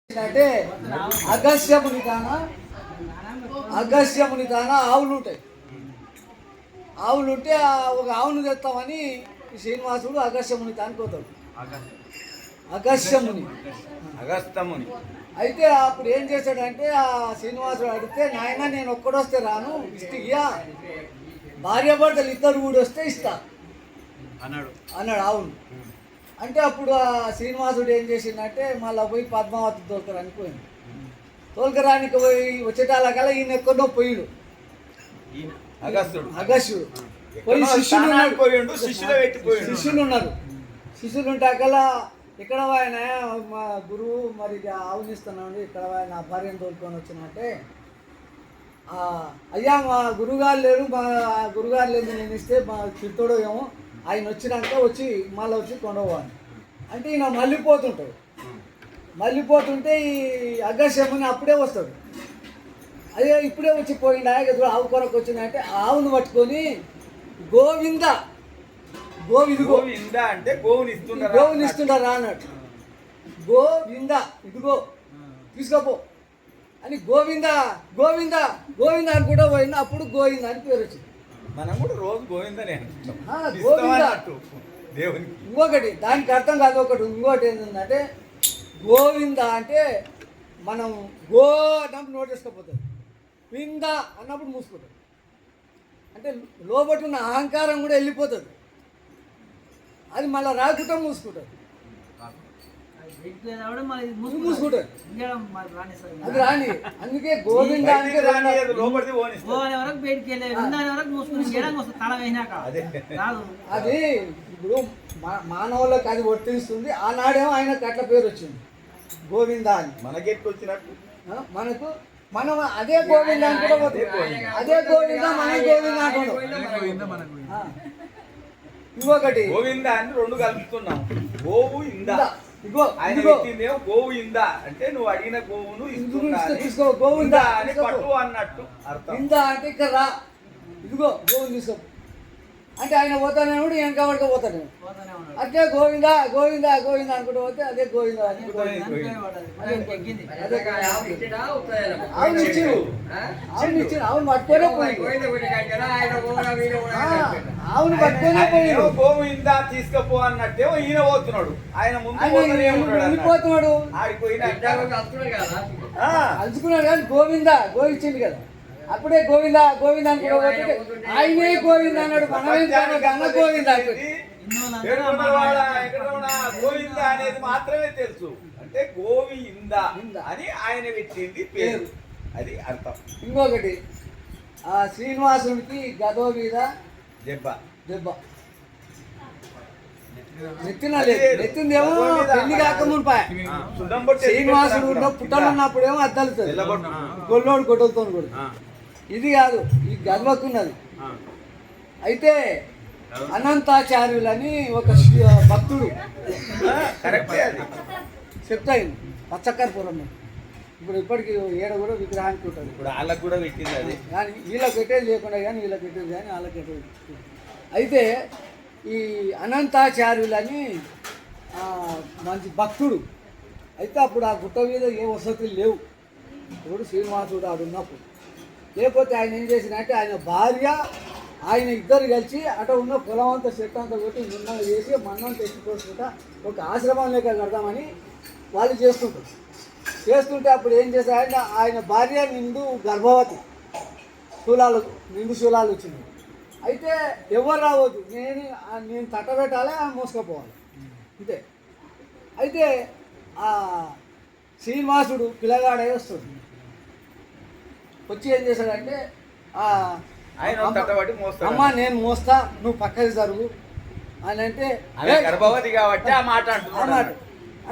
అంటే అగస్యముని తాన ఆవులు ఉంటాయి. ఆవులు ఉంటే ఒక ఆవును తెస్తామని శ్రీనివాసుడు అగస్యముని తాను పోతాడు. అగస్త్యముని అయితే అప్పుడు ఏం చేశాడంటే ఆ శ్రీనివాసుడు అడిగితే, నాయన నేను ఒక్కడొస్తే రాను, ఇస్తియ్యా, భార్యాభర్తలు ఇద్దరు కూడా వస్తే ఇస్తా అన్నాడు ఆవును. అంటే అప్పుడు ఆ శ్రీనివాసుడు ఏం చేసిందంటే మళ్ళీ పోయి పద్మావతి తోలుకరానికి పోయింది. తోలుకరానికి పోయి వచ్చేటాలకల్లా ఈయన ఎక్కడో పోయిడు అగస్త్యుడు పోయి శిష్యులు ఉన్నారు. శిష్యులు ఉంటాకల్లా ఇక్కడ ఆయన మా గురువు మరి ఆవునిస్తున్నాడు, ఇక్కడ నా భార్యను తోలుకొని వచ్చినంటే, అయ్యా మా గురుగారు లేరు, మా గురుగారు లేదు, నేను ఇస్తే మా తిరుతోడో ఏమో, ఆయన వచ్చినాక వచ్చి మళ్ళీ వచ్చి కొండవాలి అంటే ఈయన మళ్ళీపోతుంటాడు. మళ్ళీపోతుంటే ఈ అగస్త్యముని అప్పుడే వస్తాడు. అయ్యో ఇప్పుడే వచ్చి పోయింది ఆయన ఆవు కొరకు వచ్చిందంటే ఆవును పట్టుకొని గోవింద గోవింద అంటే గోవుని ఇస్తుంటారా అన్నాడు. గోవింద ఇదిగో తీసుకోపో అని గోవింద గోవింద గోవింద అని కూడా పోయింది. అప్పుడు గోవింద అని పేరు వచ్చింది. మనం కూడా రోజు గోవిందనే గోవింద. ఇంకొకటి దానికి అర్థం కాదు, ఒకటి ఇంకోటి ఏంటంటే గోవింద అంటే మనం గో అన్నప్పుడు నోటేసుకోపోతుంది, వింద అన్నప్పుడు మూసుకుంటుంది. అంటే లోపల ఉన్న అహంకారం కూడా వెళ్ళిపోతుంది, అది మళ్ళీ రాకుండా మూసుకుంటుంది. మూసుకుంటుంది అది రాని. అందుకే గోవింద అంటే అది ఇప్పుడు మానవులకు అది వర్తిస్తుంది. ఆనాడేమో ఆయనకు అట్లా పేరు వచ్చింది గోవింద అని. మనకెట్టు వచ్చినట్టు మనకు మనం అదే గోవింద అని కూడా పోతుంది. అదే గోవింద మనం గోవింద అంటున్నాం. ఇంకొకటి గోవింద అని రెండు కలుపుతున్నాం. గోవు ఇంద గోవు ఇంద అంటే నువ్వు అడిగిన గోవును తీసుకో, గోవింద అని పట్టు అన్నట్టు అర్థం. ఇంద అంటే ఇక్కడ రా, ఇదిగో గోవుని తీసుకో అంటే ఆయన పోతానే వెనక పడుకో పోతాను. అదే గోవింద గోవింద గోవింద అనుకుంటూ పోతే అదే గోవింద ఆవును ఇచ్చి ఆవును పట్టుకోనే పోయింది. ఆవును పట్టుకోనే పోయింది. గోవింద తీసుకపో అన్నట్టే ఈయన పోతున్నాడు. ఆయన వెళ్ళిపోతున్నాడు, అలుచుకున్నాడు కానీ గోవింద గోవించింది కదా. అప్పుడే గోవింద గోవింద అనుకుంటే ఆయనే గోవింద అన్నాడు. మనమేం అన్న గోవింద గోవింద అనేది మాత్రమే తెలుసు. అంటే గోవింద అని ఆయన పెట్టింది పేరు, అది అర్థం. ఇంకొకటి ఆ శ్రీనివాసునికి గదో మీద దెబ్బ నెత్తిందేమో పెళ్లి కాకముంపాయ. శ్రీనివాసుడు పుట్టలు ఉన్నప్పుడేమో అద్దలుతుంది, గొల్లోడు గొడ్డలతో కూడా. ఇది కాదు, ఈ గర్వకున్నది. అయితే అనంతాచార్యులని ఒక భక్తుడు చెప్తాయింది పచ్చక్కరపురంలో. ఇప్పుడు ఇప్పటికి ఏడ కూడా విగ్రహానికి ఉంటుంది. ఇప్పుడు వాళ్ళకు కూడా పెట్టింది అది, కానీ వీళ్ళకి పెట్టేది లేకుండా కానీ వీళ్ళకి పెట్టేది కానీ వాళ్ళకి పెట్టేది. అయితే ఈ అనంతాచార్యులని మంచి భక్తుడు. అయితే అప్పుడు ఆ గుట్ట మీద ఏ వసతులు లేవు. ఇప్పుడు శ్రీనివాసుడు ఆడు ఉన్నప్పుడు లేకపోతే ఆయన ఏం చేసినంటే ఆయన భార్య ఆయన ఇద్దరు కలిసి అటు ఉన్న పొలం అంతా చెట్టు అంతా కొట్టి నిన్న చేసి మన్నం తెచ్చిపోసుకుంటా ఒక ఆశ్రమం లేక కడదామని వాళ్ళు చేస్తుంటే అప్పుడు ఏం చేశారంటే ఆయన భార్య నిండు గర్భవతి, నిండు శూలాలు వచ్చింది. అయితే ఎవరు రావద్దు, నేను తట్టబెట్టాలి, మోసుకపోవాలి అంతే. అయితే ఆ శ్రీనివాసుడు పిల్లగాడే వస్తుంది. వచ్చి ఏం చేశాడంటే అమ్మ నేను మోస్తా, నువ్వు పక్కకి జరుగు అని అంటే గర్భవతి కాబట్టి ఆ మాట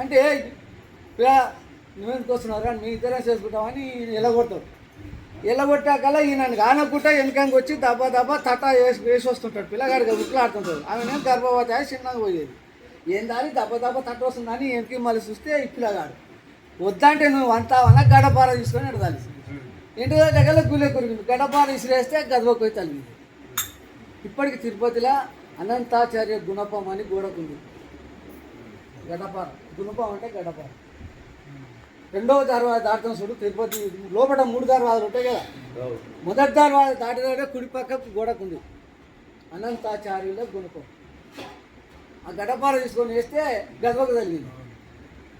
అంటే నువ్వెందుకు వస్తున్నావు కానీ మీ ఇద్దరే చేసుకుంటామని ఎల్లగొట్టాకల్లా ఈయన కానకుండా వెనకంగా వచ్చి దబ్బా తట్ట వేసి వస్తుంటాడు. పిల్లగాడికి ఉట్లాడుతుంటాడు. ఆమె నేను గర్భవతి అయి చిన్నగా పోయేది. ఏందని దబ్బా తట్ట వస్తుందని వెనక్కి మళ్ళీ చూస్తే ఈ పిల్లగాడు వద్దంటే నువ్వు అంటావన్నా గడపార తీసుకొని ఎడదాలి. ఇంటి దగ్గర గుళ్ళే కురిగింది, గడపార విసిరేస్తే గదవకు పోయి తలిగింది. ఇప్పటికి తిరుపతిలో అనంతాచార్య గుణపం అని గోడకుంది. గడపార గుణపం అంటే గడపార. రెండవ దర్వాజ దాటుతాం చూడు తిరుపతి లోపల 3 దర్వాజాలు ఉంటాయి కదా. మొదటి దర్వాజ దాటిన కుడి పక్కకు గోడకుంది అనంతాచార్యుల గుణకం. ఆ గడపార తీసుకొని వేస్తే గదవకు తగిలింది.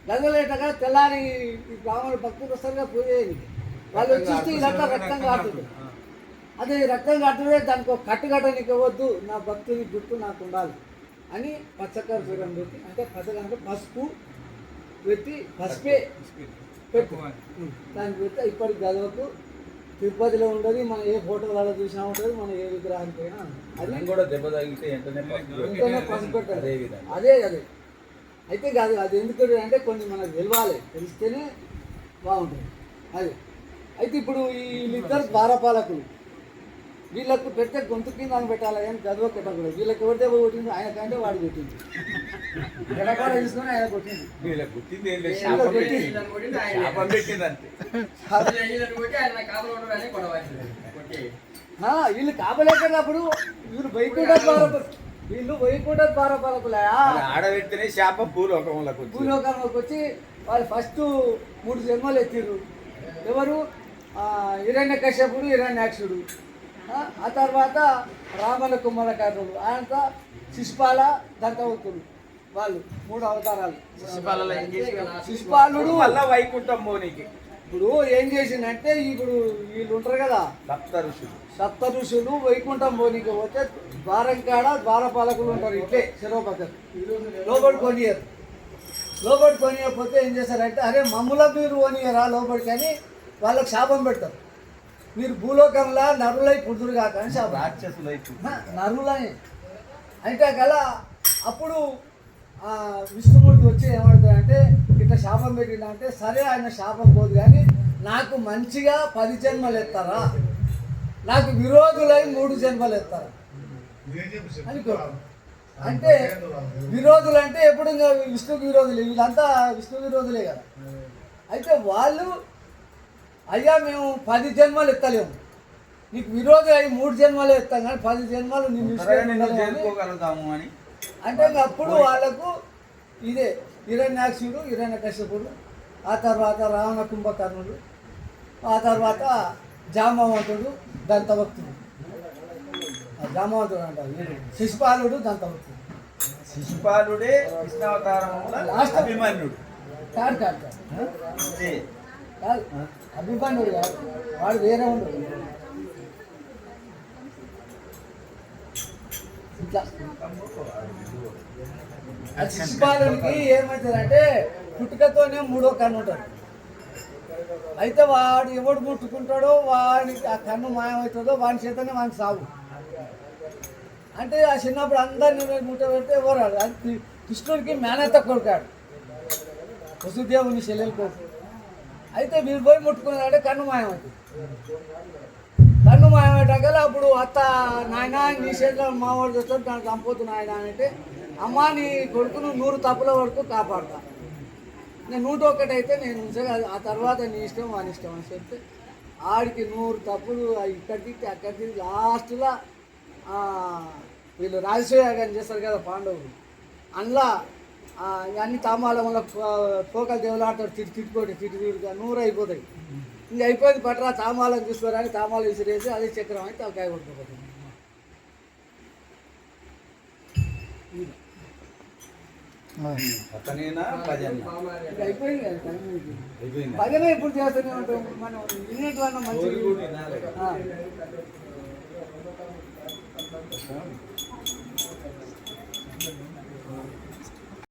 గదవలేటగా తెల్లారి ఈ బ్రాహ్మణులు భక్తులు వస్తారుగా పూజ చేయడానికి. వాళ్ళు చూస్తే ఇదంతా రక్తం కాడుతుంది. అదే రక్తం కట్టుడే దానికి ఒక కట్టు కట్టడానికి ఇవ్వద్దు, నా భక్తుని గుర్తు నాకు ఉండాలి అని పచ్చకర చూడం పెట్టి, అంటే పచ్చకర పసుపు పెట్టి పసుపే పెట్టు దానికి పెడితే ఇప్పటికి గదవకు తిరుపతిలో ఉండదు. మనం ఏ ఫోటోలలో చూసినా ఉంటుంది, మనం ఏ విగ్రహానికి అయినా అది కూడా దెబ్బ తగిలితే వెంటనే పసుపు పెట్టాలి. అదే అదే అయితే కాదు అది ఎందుకు అంటే కొన్ని మనకు తెలవాలి, తెలిస్తేనే బాగుంటుంది అది. అయితే ఇప్పుడు వీళ్ళిద్దరు ద్వారపాలకులు, వీళ్ళకు పెడితే గొంతు కింద అని పెట్టాలి కానీ గదవ పెట్టకూడదు. వీళ్ళకి ఎవరి దెబ్బ కొట్టింది ఆయన కంటే వాడు కొట్టింది. గడపాల తీసుకొని ఆయన కొట్టింది. వీళ్ళు కాపలేకపోయినప్పుడు వీళ్ళు వైకుంఠ ద్వారపాలకులే ఆడబెట్టినే శాప భూలోకంలోకి వచ్చి వాళ్ళు ఫస్ట్ 3 జన్మలు ఎత్తిర్రు. ఎవరు? హిరణ్యకశ్యపుడు, హిరణ్యాక్షుడు. ఆ తర్వాత రామల కుమ్మలకారుడు, ఆయన శిశుపాల దంతవతులు, వాళ్ళు 3 అవతారాలు. శిశుపాలుడు వల్ల వైకుంఠం మోనికి ఇప్పుడు ఏం చేసిందంటే ఇప్పుడు వీళ్ళు ఉంటారు కదా సప్త ఋషులు వైకుంఠం పోనీకి పోతే ద్వారం కాడ ద్వారపాలకులు ఉంటారు. ఇట్లే చెరవ పక్కన లోపలికి కొనియరు. లోపలికి కొనియకపోతే ఏం చేస్తారంటే అరే మమ్ముల మీరు కొనియరా లోపలికి అని వాళ్ళకి శాపం పెడతారు. మీరు భూలోకంలో నరులై పుడుతురు కాక అని శాపం. రాక్షసులై నరులై అంటే కదా అప్పుడు విష్ణుమూర్తి వచ్చి ఏమవుతాడంటే ఇట్లా శాపం పెట్టిందంటే సరే ఆయన శాపం పోదు కానీ నాకు మంచిగా 10 జన్మలు ఎత్తారా, నాకు విరోధులై 3 జన్మలు ఎత్తారా అని అంటే విరోధులు అంటే ఎప్పుడు విష్ణుకు విరోధులే, వీళ్ళంతా విష్ణు విరోధులే కదా. అయితే వాళ్ళు అయ్యా మేము 10 జన్మలు ఎత్తలేము, నీకు విరోధి అయ్యి 3 జన్మలు ఎత్తాం కానీ 10 జన్మలు నిన్ను అని అంటే అప్పుడు వాళ్ళకు ఇదే హిరణ్యాక్షుడు, హిరణ్యకశ్యపుడు, ఆ తర్వాత రావణ కుంభకర్ణుడు, ఆ తర్వాత జామవంతుడు, దంతభక్తుడు. జామవంతుడు అంటారు శిశుపాలుడు, దంతభక్తుడు. శిశుపాలుడే కృష్ణావతారంలో అభిమన్యుడు కాదు కాదు కాదు అభిమన్యుడు కాదు, వాడు వేరే ఉండడు. ఇట్లా శిశుపాలుడికి ఏమవుతుందంటే పుట్టుకతోనే 3వ కన్ను ఉంటుంది. అయితే వాడు ఎవడు ముట్టుకుంటాడో వాడికి ఆ కన్ను మాయమవుతుందో వాడి చేతనే వాడికి సాగు. అంటే ఆ చిన్నప్పుడు అందరినీ ముట్ట పెడితే ఎవరు అది కృష్ణుడికి మేనత్త కొడుకాడు, వసుదేవుని చెల్లెలు కొడుకు. అయితే మీరు పోయి ముట్టుకున్నారంటే కన్ను మాయమవుతుంది. కన్ను మాయమయ్యాక అప్పుడు అత్త నాయన నీ చేతిలో మావాడు తెస్తాడు దాన్ని చంపొద్దు నాయన అంటే అమ్మ నీ కొడుకును 100 తప్పుల వరకు కాపాడుతా, నేను 101 అయితే నేను ఉంచగా ఆ తర్వాత నీ ఇష్టం వాని ఇష్టం అని చెప్తే ఆడికి 100 తప్పులు ఇక్కడికి అక్కడికి లాస్ట్లో వీళ్ళు రాజసూయాగాన్ని చేస్తారు కదా పాండవులు, అందులో అన్ని తామాల వల్ల పోకలు దేవులాడతాడు తిట్టుకోటి తిట్టుగా 100 అయిపోతాయి. ఇంక అయిపోయింది పట్టరా తామాలను చూసుకోరని తామాలు విసిరేసి అదే చక్రం అయితే తలకాయ కొట్టుకోపోతుంది. అయిపోయింది కదా భజన ఎప్పుడు చేస్తూనే ఉంటాం మనం వినేటివన్నా మంచి